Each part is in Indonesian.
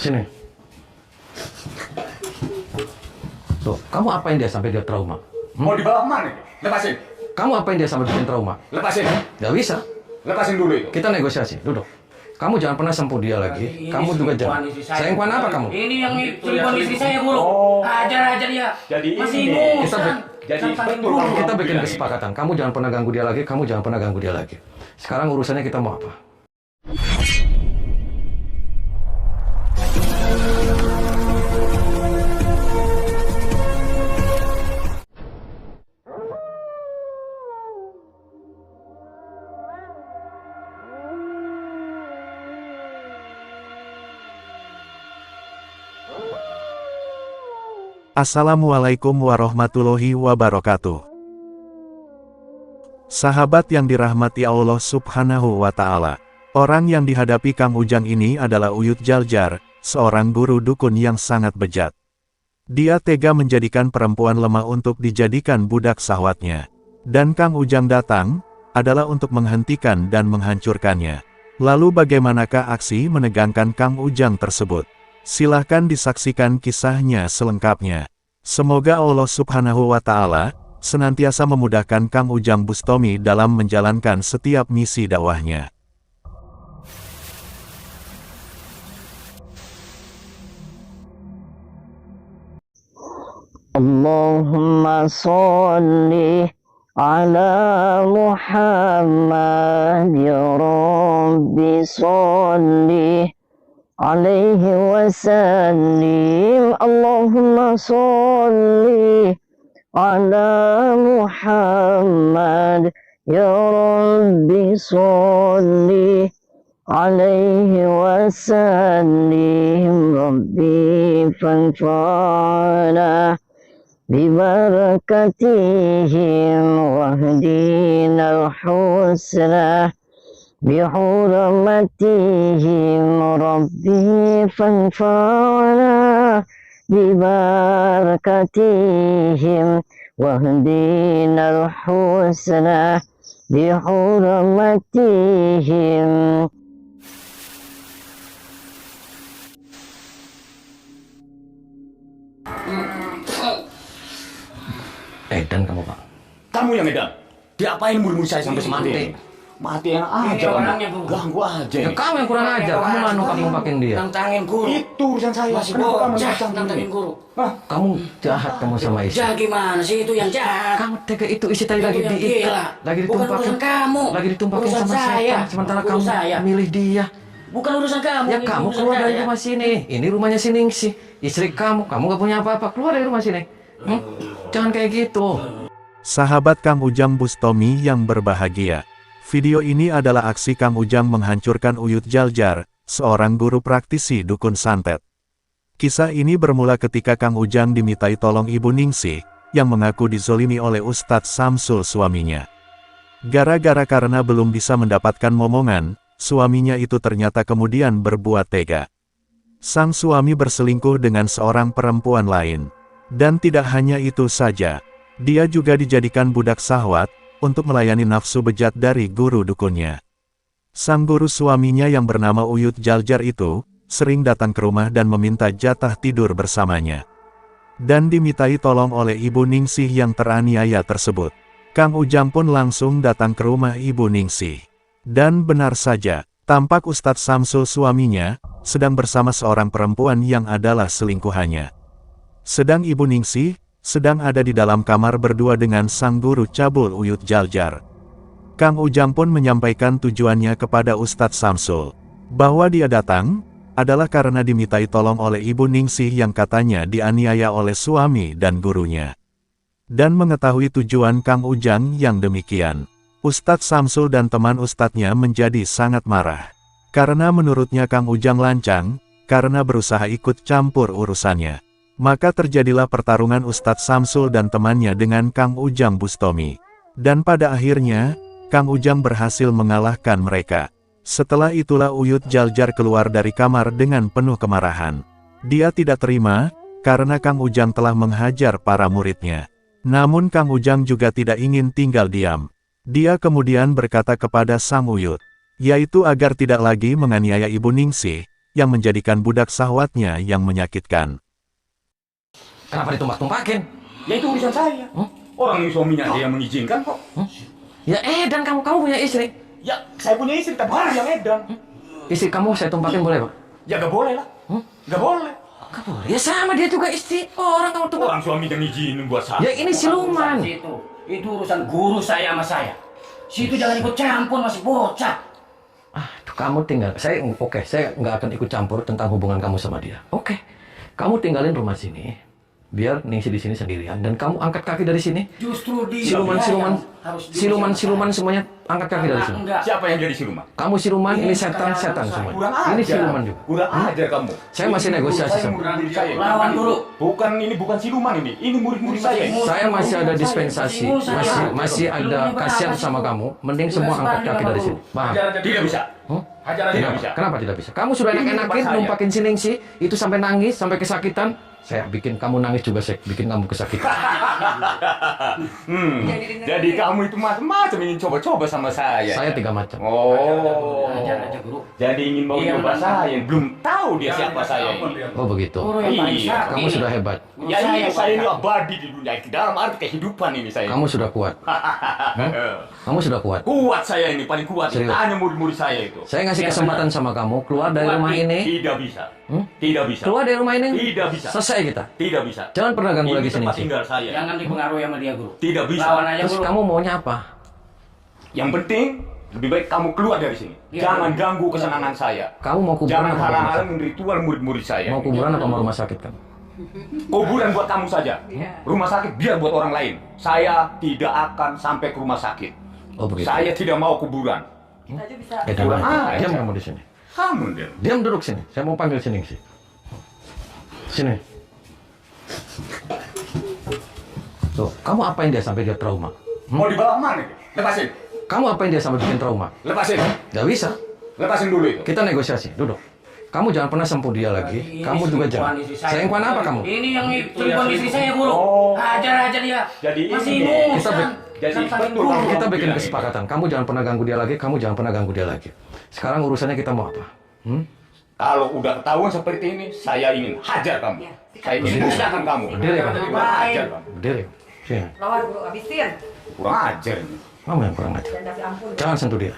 Sini. Tuh, kamu apain dia sampai dia trauma? Mau dibawa kemana? Lepasin. Kamu apain dia sampai bikin trauma? Lepasin. Gak bisa. Lepasin dulu itu. Kita negosiasi, duduk. Kamu jangan pernah sentuh dia lagi. Kamu juga jangan. Selingkuhan apa kamu? Ini yang selingkuhan istri saya, Guru. Ajar dia. Jadi masih ini. ingusan. Jadi betul. Kita bikin kesepakatan. Kamu jangan pernah ganggu dia lagi. Kamu jangan pernah ganggu dia lagi. Sekarang urusannya kita mau apa? Assalamualaikum warahmatullahi wabarakatuh. Sahabat yang dirahmati Allah Subhanahu wa Ta'ala, orang yang dihadapi Kang Ujang ini adalah Uyut Jaljar, seorang guru dukun yang sangat bejat. Dia tega menjadikan perempuan lemah untuk dijadikan budak syahwatnya. Dan Kang Ujang datang adalah untuk menghentikan dan menghancurkannya. Lalu bagaimanakah aksi menegangkan Kang Ujang tersebut? Silahkan disaksikan kisahnya selengkapnya. Semoga Allah Subhanahu wa Ta'ala senantiasa memudahkan Kang Ujang Bustomi dalam menjalankan setiap misi dakwahnya. Allahumma sholli ala Muhammad ya Rabbi sholli عليه وسلم اللهم صل على محمد يا رب صل عليه وسلم ربي فانفعنا ببركتهم واهدنا الحسنى بحرمتهم ربي فانفعنا ببركتهم واهدنا الحسنى بحرمتهم. Edan kamu, Pak. Kamu yang edan. Diapain murid-murid saya sampai semati? Mati enak aja. Orangnya, Guru. Ganggu aja. Ya, kamu yang kurang ajar. Kamu manu kamu pakein dia. Tantangin Guru. Itu urusan saya. Masih Kenapa kamu bocah, campur? tantangin Guru. Hah? Kamu jahat kamu sama istri. Jahat gimana sih, itu yang jahat. Kamu tega itu isi tadi lagi Itu yang diikat, gila. lagi Bukan ditumpakin, urusan kamu. lagi ditumpakin Urusan sama saya. setan. Sementara Urusan kamu saya. milih dia. Bukan urusan kamu. Ya ini kamu urusan keluar dari saya. rumah sini. Ini rumahnya si Ningsih. Istri kamu gak punya apa-apa. Keluar dari rumah sini. Jangan kayak gitu. Sahabat Kang Ujang Bustomi yang berbahagia. Video ini adalah aksi Kang Ujang menghancurkan Uyut Jaljar, seorang guru praktisi dukun santet. Kisah ini bermula ketika Kang Ujang dimintai tolong Ibu Ningsih, yang mengaku dizolimi oleh Ustadz Samsul suaminya. Gara-gara karena belum bisa mendapatkan momongan, suaminya itu ternyata kemudian berbuat tega. Sang suami berselingkuh dengan seorang perempuan lain. Dan tidak hanya itu saja, dia juga dijadikan budak syahwat, untuk melayani nafsu bejat dari guru dukunnya. Sang guru suaminya yang bernama Uyut Jaljar itu, sering datang ke rumah dan meminta jatah tidur bersamanya. Dan dimintai tolong oleh Ibu Ningsih yang teraniaya tersebut. Kang Ujang pun langsung datang ke rumah Ibu Ningsih. Dan benar saja, tampak Ustadz Samsul suaminya, sedang bersama seorang perempuan yang adalah selingkuhannya. Sedang Ibu Ningsih, sedang ada di dalam kamar berdua dengan sang guru cabul Uyut Jaljar. Kang Ujang pun menyampaikan tujuannya kepada Ustadz Samsul, bahwa dia datang, adalah karena dimintai tolong oleh Ibu Ningsih yang katanya dianiaya oleh suami dan gurunya. Dan mengetahui tujuan Kang Ujang yang demikian, Ustadz Samsul dan teman ustadznya menjadi sangat marah. Karena menurutnya Kang Ujang lancang, karena berusaha ikut campur urusannya. Maka terjadilah pertarungan Ustadz Samsul dan temannya dengan Kang Ujang Bustomi. Dan pada akhirnya, Kang Ujang berhasil mengalahkan mereka. Setelah itulah Uyut Jaljar keluar dari kamar dengan penuh kemarahan. Dia tidak terima, karena Kang Ujang telah menghajar para muridnya. Namun Kang Ujang juga tidak ingin tinggal diam. Dia kemudian berkata kepada Sang Uyut, yaitu agar tidak lagi menganiaya Ibu Ningsih, yang menjadikan budak syahwatnya yang menyakitkan. Kenapa ditumpah-tumpahin? Ya itu urusan saya. Orang ini suaminya dia mengizinkan kok. Ya dan kamu punya istri. Ya saya punya istri, tapi harus yang edan. Istri kamu saya tumpahin boleh, Pak? Ya gak boleh lah. Gak boleh. Gak boleh. Ya sama dia juga istri orang kamu tumpah. Orang suami yang izinin buat saya. Ya ini siluman. Itu urusan guru saya sama saya. Situ jangan ikut campur, masih bocah. Tuh kamu tinggal. Saya nggak akan ikut campur tentang hubungan kamu sama dia. Oke. Kamu tinggalin rumah sini. Biar Ningsi di sini sendirian dan kamu angkat kaki dari sini. Justru dia siluman semuanya angkat kaki dari sini. Enggak. Siapa yang jadi siluman? Kamu siluman, ini setan semua. Kurang ajar. Ini siluman juga. Kurang ajar kamu. Saya masih negosiasi Saya sama. murid saya. Lawan guru. Bukan siluman ini. Ini murid-murid saya. Saya masih ada dispensasi, masih ada kasihan sama kamu. Mending semua angkat kaki dari sini. Paham? Tidak bisa. Tidak bisa. Kenapa tidak bisa? Kamu sudah enak-enakin numpakin si Ningsi, itu sampai nangis, sampai kesakitan. Saya bikin kamu nangis juga, saya bikin kamu kesakitan. Jadi kamu itu macam-macam ingin coba-coba sama saya. Saya 3 macam. Oh. Ajar aja guru. Jadi ingin mau coba saya, belum tahu dia siapa saya ini. Oh begitu. Guru yang paling Iya, sakti. Kamu sudah hebat. Ya ini saya ini abadi di dunia ini. Dalam arti kehidupan ini saya. Kamu sudah kuat. Kamu sudah kuat. Kuat saya ini, paling kuat. Serius? Hanya murid-murid saya itu. Saya ngasih kesempatan sama kamu keluar dari rumah ini. Tidak bisa. Tidak bisa. Keluar dari rumah ini. Tidak bisa. Selesai kita. Tidak bisa. Jangan pernah ganggu Ini lagi sini. tempat tinggal saya. Jangan dipengaruhi sama dia guru. Tidak bisa. Lawan aja Terus guru. kamu maunya apa? Yang penting lebih baik kamu keluar dari sini. Iya, Jangan iya. ganggu kesenangan saya. Kamu mau kuburan Jangan apa mau rumah sakit? halang-halang ritual murid-murid saya. Mau kuburan apa mau rumah sakit kamu? Kuburan buat kamu saja. Rumah sakit biar buat orang lain. Saya tidak akan sampai ke rumah sakit. Oh begitu. Saya tidak mau kuburan. Diam. Ah, Diam iya. kamu di sini. Kamu dia. Diam duduk sini. Saya mau panggil sini sih. Sini. Tuh, kamu apain dia sampai dia trauma? Mau dibawa kemana? Lepasin. Kamu apain dia sampai bikin trauma? Lepasin. Gak bisa. Lepasin dulu itu. Kita negosiasi. Duduk. Kamu jangan pernah sentuh dia lagi. Kamu juga jangan. Selingkuhan apa kamu? Ini yang selingkuhan istri saya guru. Oh. Hajar aja dia. Jadi masih ini. ingusan. Jadi Saling betul guru. kamu Kita bikin bilang kesepakatan. Kamu jangan pernah ganggu dia lagi. Kamu jangan pernah ganggu dia lagi. Sekarang urusannya kita mau apa? Kalau udah ketahuan seperti ini, saya ingin hajar kamu. Saya ingin musnahkan kamu. Berdiri, Pak. Kurang ajar kamu. Berdiri. Sini. Lawan guru habisin. Kurang ajar ini. Kamu yang kurang ajar. Dan kasih ampun. Jangan sentuh dia.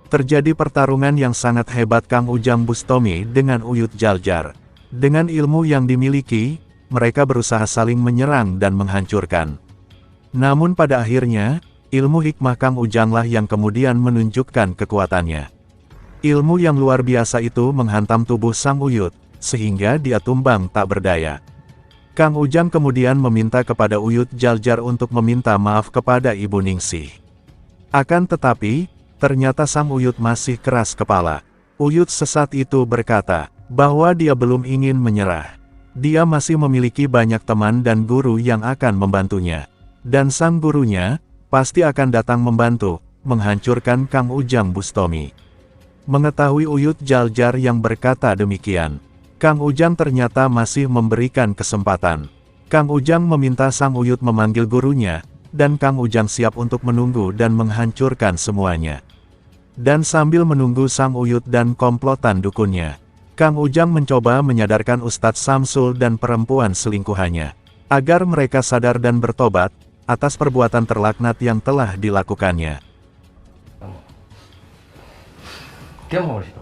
Terjadi pertarungan yang sangat hebat Kang Ujang Bustomi dengan Uyut Jaljar. Dengan ilmu yang dimiliki, mereka berusaha saling menyerang dan menghancurkan. Namun pada akhirnya, ilmu hikmah Kang Ujanglah yang kemudian menunjukkan kekuatannya. Ilmu yang luar biasa itu menghantam tubuh sang Uyut, sehingga dia tumbang tak berdaya. Kang Ujang kemudian meminta kepada Uyut Jaljar untuk meminta maaf kepada Ibu Ningsih. Akan tetapi, ternyata sang Uyut masih keras kepala. Uyut sesat itu berkata, bahwa dia belum ingin menyerah. Dia masih memiliki banyak teman dan guru yang akan membantunya. Dan sang gurunya, pasti akan datang membantu, menghancurkan Kang Ujang Bustomi. Mengetahui Uyut Jaljar yang berkata demikian, Kang Ujang ternyata masih memberikan kesempatan. Kang Ujang meminta sang Uyut memanggil gurunya, dan Kang Ujang siap untuk menunggu dan menghancurkan semuanya. Dan sambil menunggu sang Uyut dan komplotan dukunnya, Kang Ujang mencoba menyadarkan Ustadz Samsul dan perempuan selingkuhannya, agar mereka sadar dan bertobat, atas perbuatan terlaknat yang telah dilakukannya. Dia mau di situ.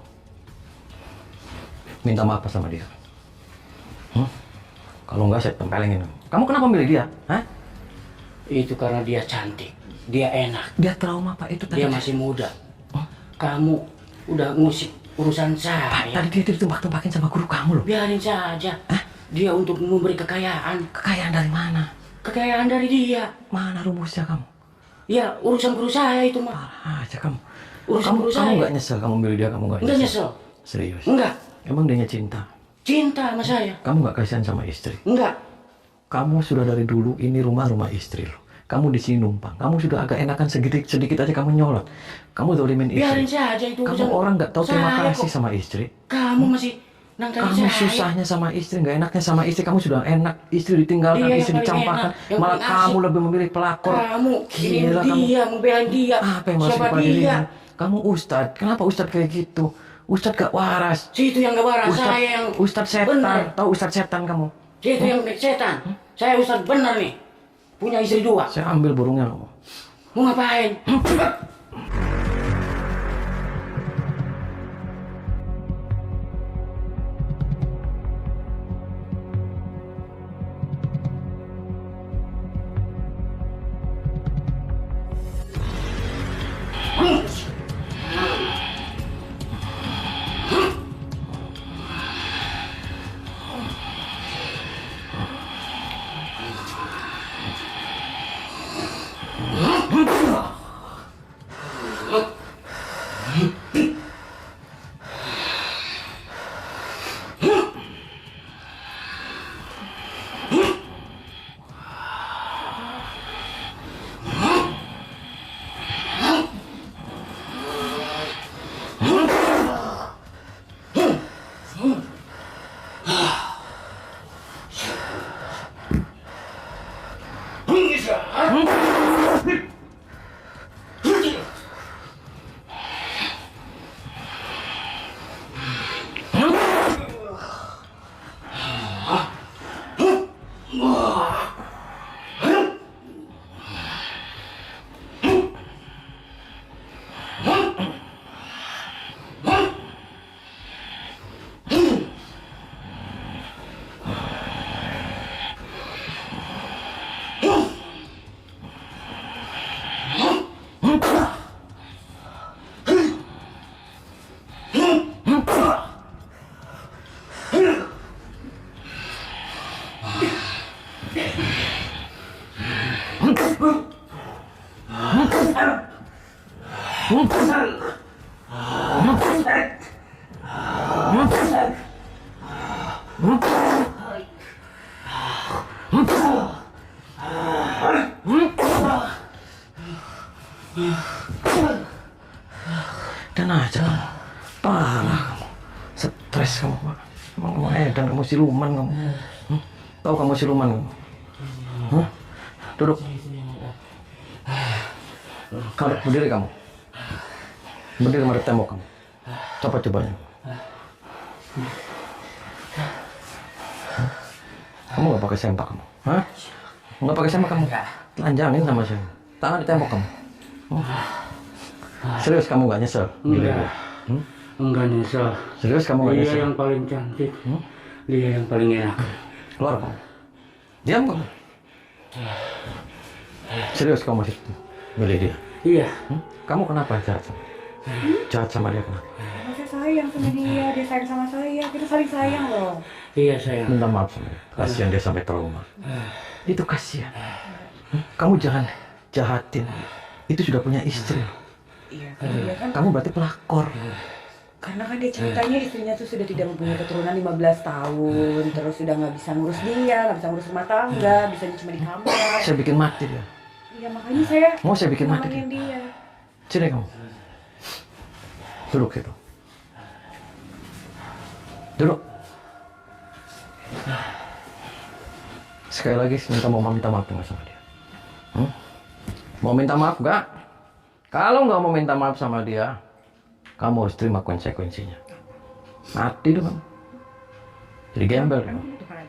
Minta maaf sama dia. Kalau enggak saya tempelengin. Kamu kenapa milih dia? Hah? Itu karena dia cantik, dia enak, Dia trauma Pak itu tadi. dia masih muda. Kamu udah ngusik urusan Pak, saya. tadi dia ditembak-tembakin sama guru kamu loh. Biarin saja. Dia untuk memberi kekayaan. Kekayaan dari mana? Kekayaan dari dia. Mana rumusnya kamu? Ya, urusan guru saya itu mah. Parah aja kamu. Urusan guru Kamu saya. nggak nyesel kamu milih dia, kamu nggak Enggak nyesel. Serius? Enggak. Emang dia cinta? Cinta sama saya. Kamu nggak kasihan sama istri? Enggak. Kamu sudah dari dulu ini rumah istri lo. Kamu di sini numpang. Kamu sudah agak enakan sedikit aja kamu nyolot. Kamu zolimin istri. Biarin saja itu. Kamu urusan orang nggak tahu terima saya kasih kok. sama istri. Kamu masih nangkali Kamu saya. susahnya sama istri, nggak enaknya sama istri. Kamu sudah enak, istri ditinggalkan, Dia yang istri paling dicampakkan. enak, yang Malah paling kamu asik. lebih memilih pelakor. Kamu Gila ini kamu. dia, membelain dia. Apa yang masuk Siapa kepada dia? dirimu? Kamu ustad. Kenapa ustad kayak gitu? Ustad gak waras. Situ yang gak waras, saya yang Ustad setan. benar. Tahu ustad setan kamu? Situ yang setan. Saya ustad benar nih. Punya istri 2. Saya ambil burungnya kamu. Mau ngapain? Dan aja kamu. Parah kamu. Stres kamu, Pak. Emang edan kamu siluman kamu. Tahu kamu siluman kamu? Duduk. Kamu berdiri kamu. Berdiri madep tembok kamu. Coba-cobanya. Kamu nggak pakai sempak kamu? Hah? Nggak pakai sempak kamu? Telanjangin sama saya. Tangan di tembok kamu. Serius kamu nggak nyesel? Enggak. Enggak nyesel. Serius kamu nggak Dia nyesel? yang paling cantik. Dia yang paling enak. Keluar kamu. Diam kamu. Serius kamu masih milih dia? Iya. Kamu kenapa jahat sama? Jahat sama dia kenapa? Karena saya sayang sama dia sayang sama saya, kita saling sayang loh. Iya sayang. Minta maaf sama dia. Kasihan dia sampai trauma. Itu kasihan. Kamu jangan jahatin. Itu sudah punya istri. Iya, dia kan Kamu berarti pelakor. karena kan dia ceritanya istrinya tuh sudah tidak mempunyai keturunan 15 tahun, terus sudah nggak bisa ngurus dia, nggak bisa ngurus rumah tangga, bisa cuma di kamar. Saya bikin mati dia. Iya makanya saya Mau saya bikin mati nolongin dia. dia. Sini kamu. Duduk situ. Duduk. Sekali lagi mau minta maaf nggak sama dia? Mau minta maaf nggak? Kalau nggak mau minta maaf sama dia, kamu harus terima konsekuensinya. Mati dong kamu. Jadi gembel kamu. Tuhan,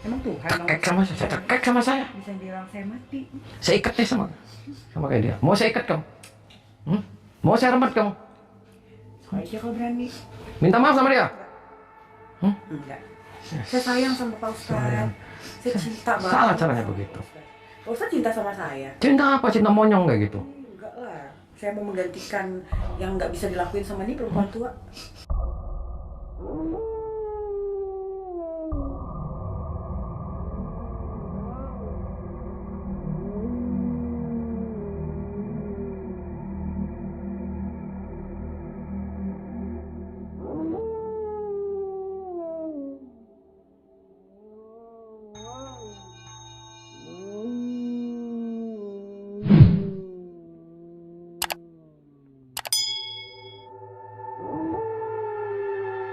emang Tuhan Cekek sama saya, cekek sama saya. bisa bilang saya mati? Saya ikat deh sama kayak dia. Mau saya ikat kamu? Mau saya remet kamu? So aja kalau berani. Minta maaf sama dia? Enggak. Saya sayang sama Pak Ustadz. Saya cinta banget. Salah caranya begitu. Pak Ustadz cinta sama saya. Cinta apa? Cinta monyong kayak gitu. Enggak lah. Saya mau menggantikan yang nggak bisa dilakuin sama ini perempuan tua.